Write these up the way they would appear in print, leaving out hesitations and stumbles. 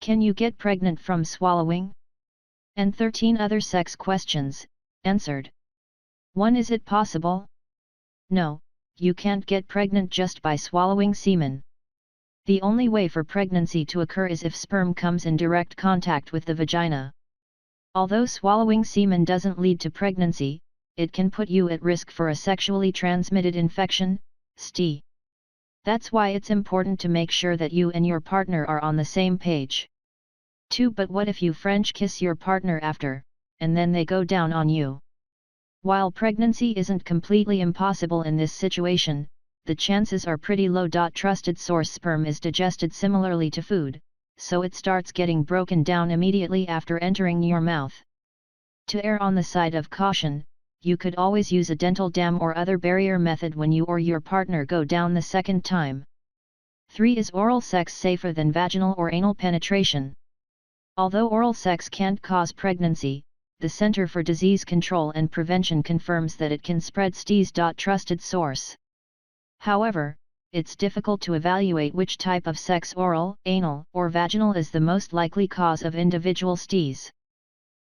Can you get pregnant from swallowing? And 13 other sex questions, answered. 1. Is it possible? No, you can't get pregnant just by swallowing semen. The only way for pregnancy to occur is if sperm comes in direct contact with the vagina. Although swallowing semen doesn't lead to pregnancy, it can put you at risk for a sexually transmitted infection, STI. That's why it's important to make sure that you and your partner are on the same page. 2. But what if you French kiss your partner after, and then they go down on you? While pregnancy isn't completely impossible in this situation, the chances are pretty low. Trusted source: sperm is digested similarly to food, so it starts getting broken down immediately after entering your mouth. To err on the side of caution, you could always use a dental dam or other barrier method when you or your partner go down the second time. 3. Is oral sex safer than vaginal or anal penetration? Although oral sex can't cause pregnancy, the Center for Disease Control and Prevention confirms that it can spread STIs. Trusted source. However, it's difficult to evaluate which type of sex, oral, anal, or vaginal, is the most likely cause of individual STIs.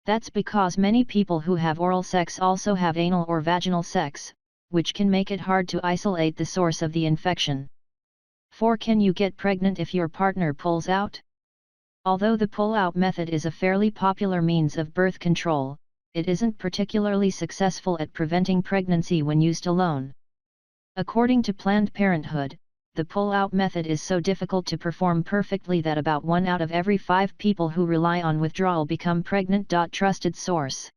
That's because many people who have oral sex also have anal or vaginal sex, which can make it hard to isolate the source of the infection. 4. Can you get pregnant if your partner pulls out? Although the pull-out method is a fairly popular means of birth control, it isn't particularly successful at preventing pregnancy when used alone. According to Planned Parenthood, the pull-out method is so difficult to perform perfectly that about 1 out of every 5 people who rely on withdrawal become pregnant. Trusted source.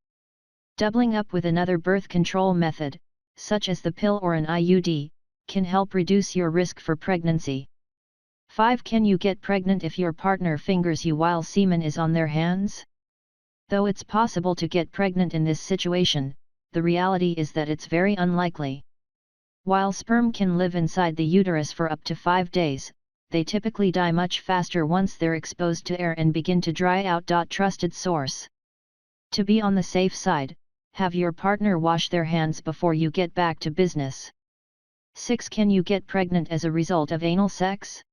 Doubling up with another birth control method, such as the pill or an IUD, can help reduce your risk for pregnancy. 5. Can you get pregnant if your partner fingers you while semen is on their hands? Though it's possible to get pregnant in this situation, the reality is that it's very unlikely. While sperm can live inside the uterus for up to 5 days, they typically die much faster once they're exposed to air and begin to dry out. Trusted source. To be on the safe side, have your partner wash their hands before you get back to business. 6. Can you get pregnant as a result of anal sex?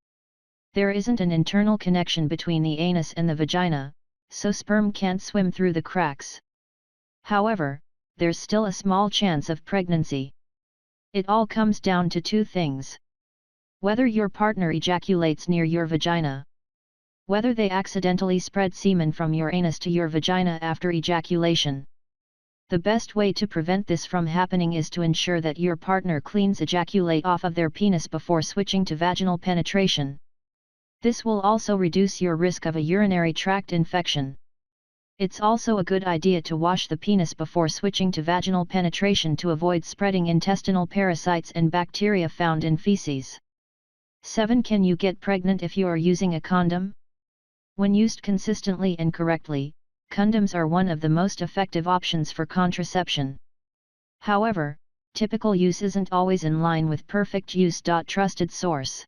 There isn't an internal connection between the anus and the vagina, so sperm can't swim through the cracks. However, there's still a small chance of pregnancy. It all comes down to 2 things. Whether your partner ejaculates near your vagina. Whether they accidentally spread semen from your anus to your vagina after ejaculation. The best way to prevent this from happening is to ensure that your partner cleans ejaculate off of their penis before switching to vaginal penetration. This will also reduce your risk of a urinary tract infection. It's also a good idea to wash the penis before switching to vaginal penetration to avoid spreading intestinal parasites and bacteria found in feces. 7. Can you get pregnant if you are using a condom? When used consistently and correctly, condoms are one of the most effective options for contraception. However, typical use isn't always in line with perfect use. Trusted source.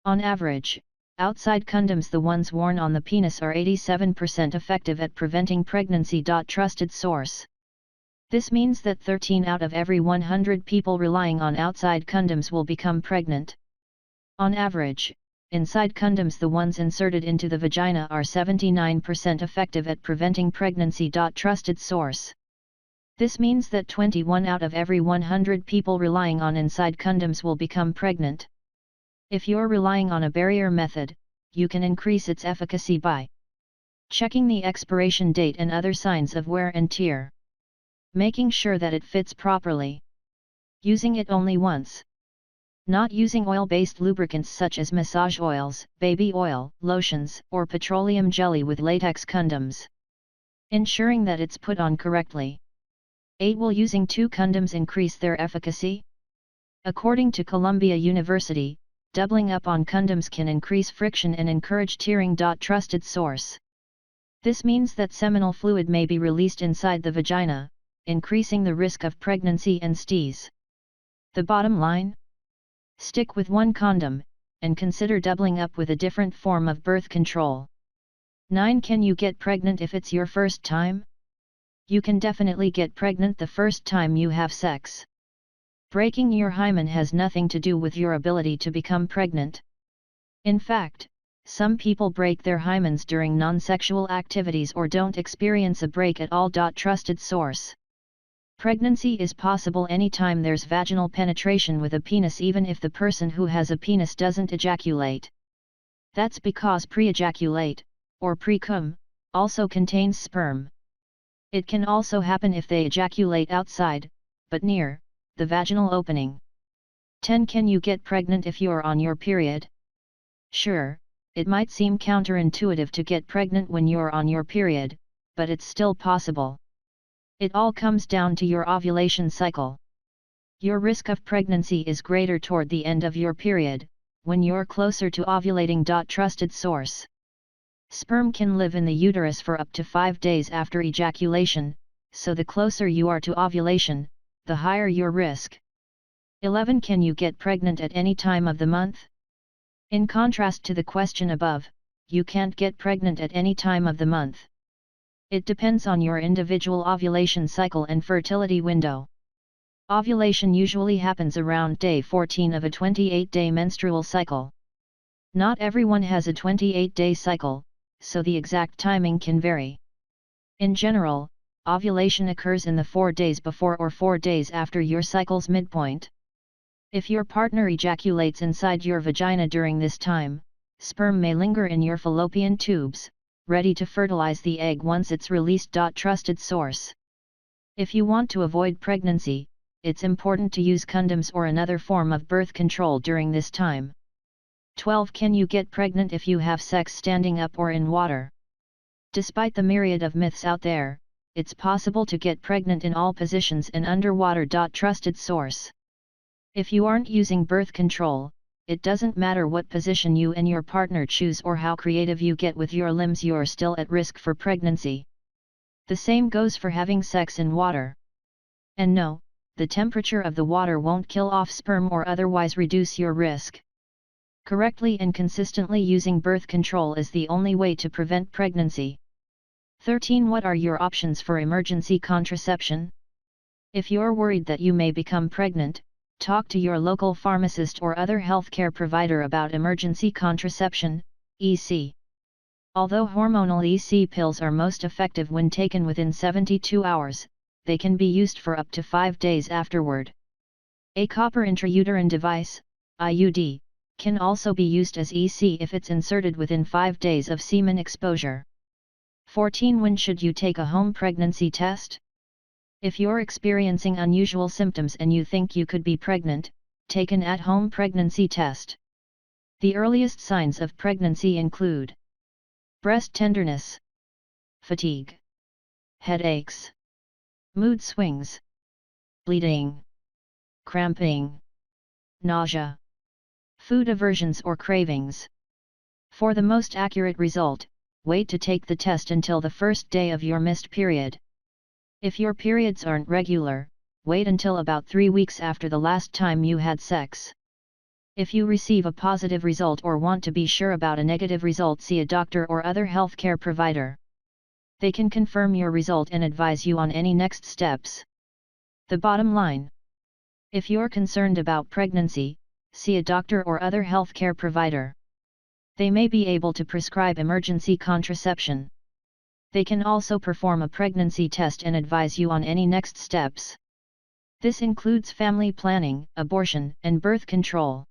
On average, outside condoms, the ones worn on the penis, are 87% effective at preventing pregnancy. Trusted source. This means that 13 out of every 100 people relying on outside condoms will become pregnant. On average, inside condoms, the ones inserted into the vagina, are 79% effective at preventing pregnancy. Trusted source. This means that 21 out of every 100 people relying on inside condoms will become pregnant. If you're relying on a barrier method, you can increase its efficacy by checking the expiration date and other signs of wear and tear, making sure that it fits properly, using it only once, not using oil-based lubricants such as massage oils, baby oil, lotions, or petroleum jelly with latex condoms, ensuring that it's put on correctly. 8. Will using 2 condoms increase their efficacy? According to Columbia University, doubling up on condoms can increase friction and encourage tearing. Trusted source. This means that seminal fluid may be released inside the vagina, increasing the risk of pregnancy and STIs. The bottom line? Stick with 1 condom, and consider doubling up with a different form of birth control. 9. Can you get pregnant if it's your first time? You can definitely get pregnant the first time you have sex. Breaking your hymen has nothing to do with your ability to become pregnant. In fact, Some people break their hymens during non-sexual activities or don't experience a break at all. Trusted source. Pregnancy is possible anytime there's vaginal penetration with a penis, even if the person who has a penis doesn't ejaculate. That's because pre-ejaculate, or pre-cum, also contains sperm. It can also happen if they ejaculate outside, but near, the vaginal opening. 10. Can you get pregnant if you're on your period? Sure, it might seem counterintuitive to get pregnant when you're on your period, but it's still possible. It all comes down to your ovulation cycle. Your risk of pregnancy is greater toward the end of your period, when you're closer to ovulating. Trusted source. Sperm can live in the uterus for up to 5 days after ejaculation, so the closer you are to ovulation, the higher your risk. 11. Can you get pregnant at any time of the month? In contrast to the question above, you can't get pregnant at any time of the month. It depends on your individual ovulation cycle and fertility window. Ovulation usually happens around day 14 of a 28-day menstrual cycle. Not everyone has a 28-day cycle, so the exact timing can vary. In general, ovulation occurs in the 4 days before or 4 days after your cycle's midpoint. If your partner ejaculates inside your vagina during this time, sperm may linger in your fallopian tubes, ready to fertilize the egg once it's released. Trusted source. If you want to avoid pregnancy, it's important to use condoms or another form of birth control during this time. 12. Can you get pregnant if you have sex standing up or in water? Despite the myriad of myths out there, it's possible to get pregnant in all positions and underwater. Trusted source. If you aren't using birth control, it doesn't matter what position you and your partner choose or how creative you get with your limbs, you're still at risk for pregnancy. The same goes for having sex in water. And no, the temperature of the water won't kill off sperm or otherwise reduce your risk. Correctly and consistently using birth control is the only way to prevent pregnancy. 13. What are your options for emergency contraception? If you're worried that you may become pregnant, talk to your local pharmacist or other healthcare provider about emergency contraception, EC. Although hormonal EC pills are most effective when taken within 72 hours, they can be used for up to 5 days afterward. A copper intrauterine device, IUD, can also be used as EC if it's inserted within 5 days of semen exposure. 14. When should you take a home pregnancy test? If you're experiencing unusual symptoms and you think you could be pregnant, take an at-home pregnancy test. The earliest signs of pregnancy include breast tenderness, fatigue, headaches, mood swings, bleeding, cramping, nausea, food aversions or cravings. For the most accurate result, wait to take the test until the first day of your missed period. If your periods aren't regular, wait until about 3 weeks after the last time you had sex. If you receive a positive result or want to be sure about a negative result, see a doctor or other healthcare provider. They can confirm your result and advise you on any next steps. The bottom line: if you're concerned about pregnancy, see a doctor or other healthcare provider. They may be able to prescribe emergency contraception. They can also perform a pregnancy test and advise you on any next steps. This includes family planning, abortion, and birth control.